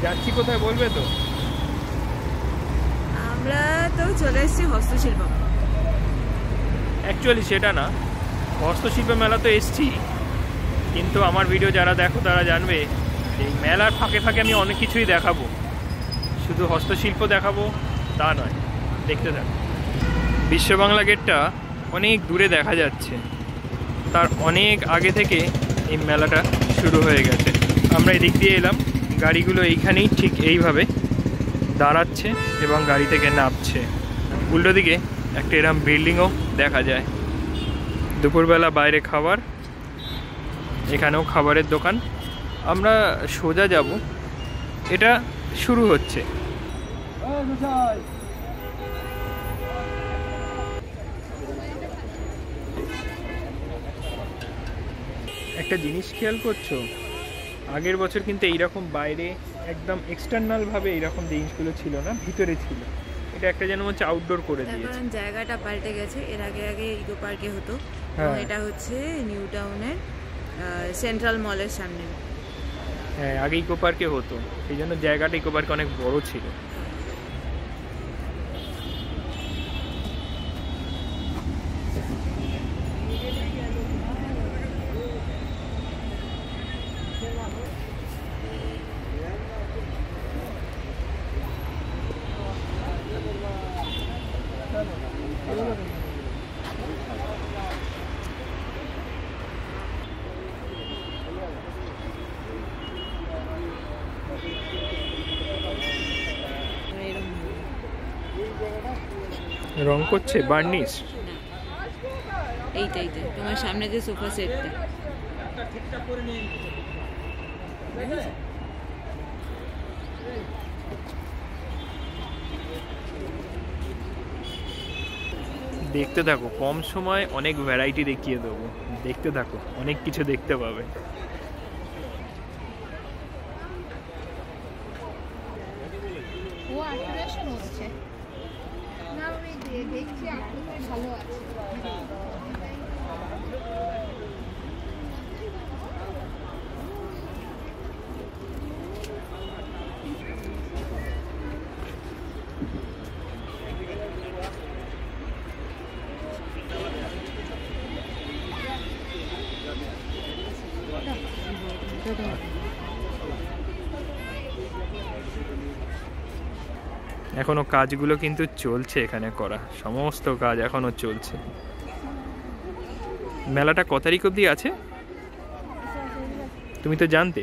যাচ্ছি কোথায় বলবে তো? আমরা তো চলে এসেছি হস্তশিল্প। অ্যাকচুয়ালি সেটা না, হস্তশিল্প মেলা তো এসছি, কিন্তু আমার ভিডিও যারা দেখো তারা জানবে এই মেলার ফাঁকে ফাঁকে আমি অনেক কিছুই দেখাবো, শুধু হস্তশিল্প দেখাবো তা নয়। দেখতে থাকো। বিশ্ব বাংলা গেটটা অনেক দূরে দেখা যাচ্ছে, তার অনেক আগে থেকে এই মেলাটা শুরু হয়ে গেছে। আমরা এদিক দিয়ে এলাম, গাড়িগুলো এইখানেই ঠিক এইভাবে দাঁড়াচ্ছে এবং গাড়ি থেকে নামছে। উল্টো দিকে একটা এরম বিল্ডিংও দেখা যায়। দুপুরবেলা বাইরে খাবার, এখানেও খাবারের দোকান। আমরা সোজা যাব, এটা শুরু হচ্ছে। একটা জিনিস খেয়াল করছো, আগের বছর কিন্তু এইরকম বাইরে একদম এক্সটার্নাল ভাবে এইরকম জিনিসগুলো ছিল না, ভিতরে ছিল। এটা একটা যেন হচ্ছে আউটডোর করে দিয়েছে। এখন জায়গাটা পাল্টে গেছে। এর আগে ইকো পার্কে হতো, এটা হচ্ছে নিউ টাউনের সেন্ট্রাল মলের সামনে। হ্যাঁ, আগে ইকো পার্কে হতো, সেই জন্য জায়গাটা ইকো পার্কে অনেক বড় ছিল। রং করছে বার্নিশ। এইটাই তোমার সামনে যে সোফা সেটটা, দেখতে থাকো, কম সময় অনেক ভ্যারাইটি দেখিয়ে দেবো। দেখতে থাকো, অনেক কিছু দেখতে পাবে। ভালো আছে। এখনো কাজগুলো কিন্তু চলছে, এখানে করা সমস্ত কাজ এখনো চলছে। মেলাটা কত তারিখ অবধি আছে তুমি তো জানতে?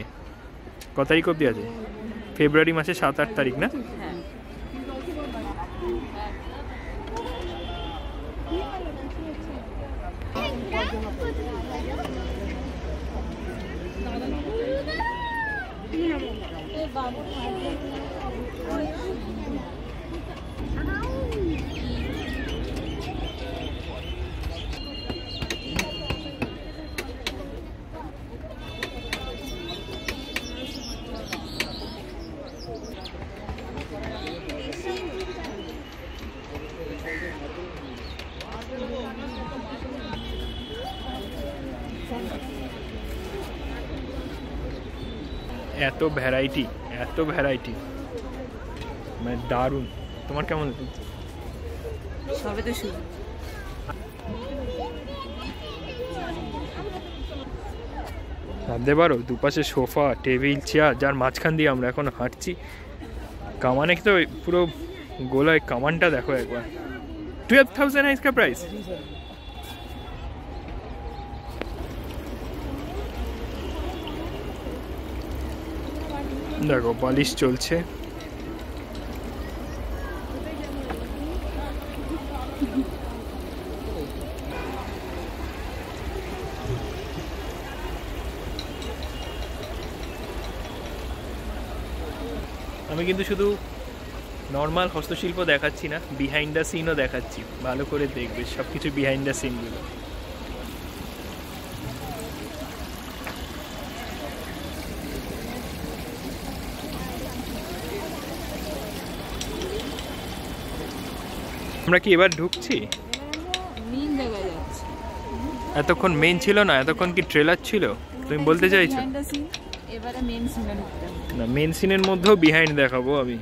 কত তারিখ অবধি আছে? ফেব্রুয়ারি মাসে 7-8 তারিখ না? এত ভ্যারাইটি, এত ভ্যারাইটি, মানে দারুণ। তোমার কেমন? সবে তো শুরু। ভাবতে পারো, দুপাশে সোফা, টেবিল, চেয়ার, যার মাঝখান দিয়ে আমরা এখন হাঁটছি। কামানে তো পুরো গোলায় কামানটা দেখো একবার। 12,000 है इसका प्राइस। দেখো পালিশ চলছে। আমি কিন্তু শুধু নর্মাল হস্তশিল্প দেখাচ্ছি না, বিহাইন্ড দ্য সিনও দেখাচ্ছি। ভালো করে দেখবে সব কিছু বিহাইন্ড দ্য সিনগুলো। আমরা কি এবার ঢুকছি? মেইন জায়গায় যাচ্ছি। এতক্ষণ মেইন ছিল না, এতক্ষণ কি ট্রেলার ছিল তুমি বলতে চাইছো? এবারে মেন সিনে ঢুকতে হবে। না, মেন সিনের মধ্যেও বিহাইন্ড দেখাবো আমি।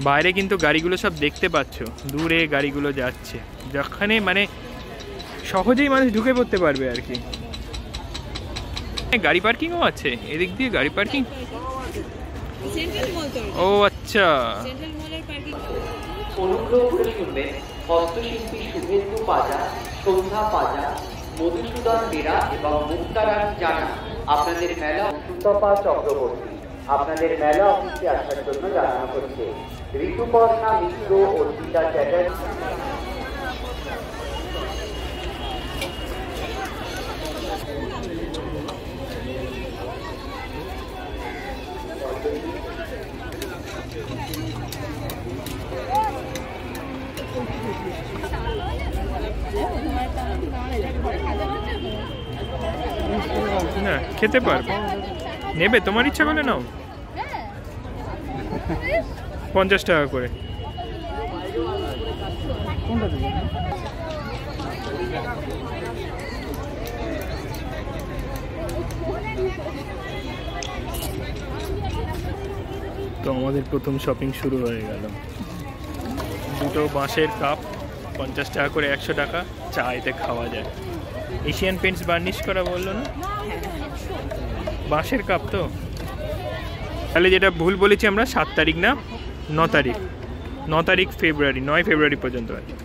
বাইরে কিন্তু গাড়িগুলো সব দেখতে পাচ্ছ, দূরে গাড়িগুলো যাচ্ছে, যেখানে মানে সহজেই মানুষ ঢুকে পড়তে পারবে আর কি। গাড়ি পার্কিংও আছে এদিক দিয়ে, গাড়ি পার্কিং। ও আচ্ছা, অনুগ্রহ করে শুনবেন হস্তশিল্পী শুভেন্দু পাজা, সন্ধ্যা পাজা, মধুসূদন বেরা এবং মুক্তারানী জানা আপনাদের মেলা। সুতপা চক্রবর্তী আপনাদের মেলা অফিসে আসার জন্য জানানো হচ্ছে। ঋতুপর্ণা মিত্র, অর্পিতা চ্যাটার্জি। না খেতে পারবে, নেবে তোমার ইচ্ছা করলে নাও। 50 টাকা করে। তো আমাদের প্রথম শপিং শুরু হয়ে গেল। দুটো বাঁশের কাপ 50 টাকা করে, 100 টাকা। চা এতে খাওয়া যায়। এশিয়ান পেন্টস বার্নিশ করা বললো না, বাঁশের কাপ। তো তাহলে যেটা ভুল বলেছি আমরা, 7 তারিখ না 9 তারিখ, 9 তারিখ ফেব্রুয়ারি, 9 ফেব্রুয়ারি পর্যন্ত আছে।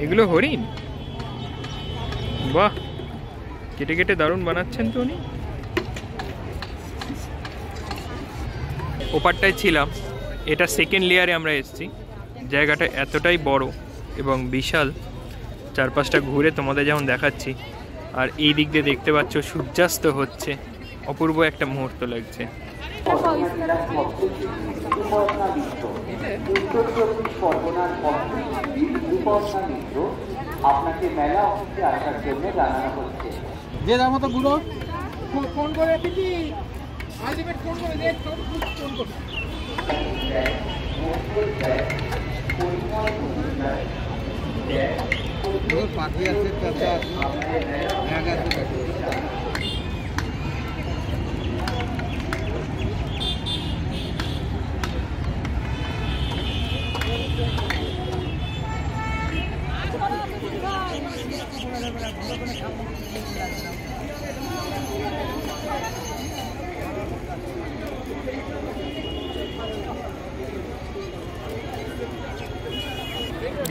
এগুলো হরিণ, বাহ, কেটে কেটে দারুণ বানাচ্ছেন তো উনি। ওপারটায় ছিলাম, এটা সেকেন্ড লেয়ারে আমরা এসেছি। জায়গাটা এতটাই বড় এবং বিশাল, চারপাশটা ঘুরে তোমাদের যেমন দেখাচ্ছি। আর এই দিক দিয়ে দেখতে পাচ্ছ সূর্যাস্ত হচ্ছে, অপূর্ব একটা মুহূর্ত লাগছে। আপনাকে মেলা অফিসে আসার জন্য জানানো হচ্ছে। যে যার মতো গুলো ফোন করে রেখেছি, আলটিমেট ফোন করে দে, ফোন করে পাখি আছে, চাচা আছে।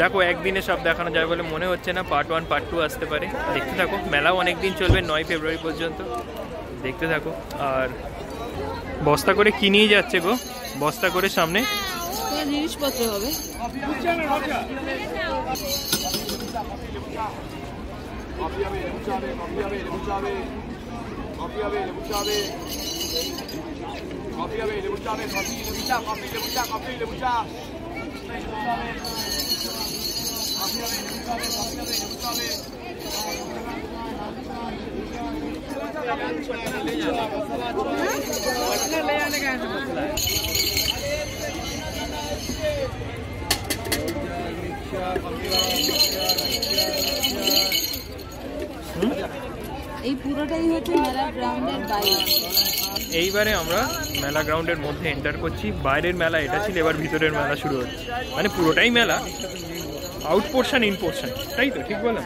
দেখো একদিনে সব দেখানো যায় বলে মনে হচ্ছে না, পার্ট 1 পার্ট 2 আসতে পারে। দেখতে থাকো, মেলাও অনেক দিন চলবে, 9 ফেব্রুয়ারি পর্যন্ত। দেখতে থাকো। আর বস্তা করে কি নিয়ে যাচ্ছে গো? বস্তা করে সামনে জিনিসপত্র হবে। এই পুরোটাই হচ্ছে মেলা গ্রাউন্ডের বাইরে। এইবারে আমরা মেলা গ্রাউন্ডের মধ্যে এন্টার করছি। বাইরের মেলা এটা ছিল, এবার ভিতরের মেলা শুরু হচ্ছে। মানে পুরোটাই মেলা, আউট পোর্শন ইন পোর্শন, তাই তো ঠিক বললাম?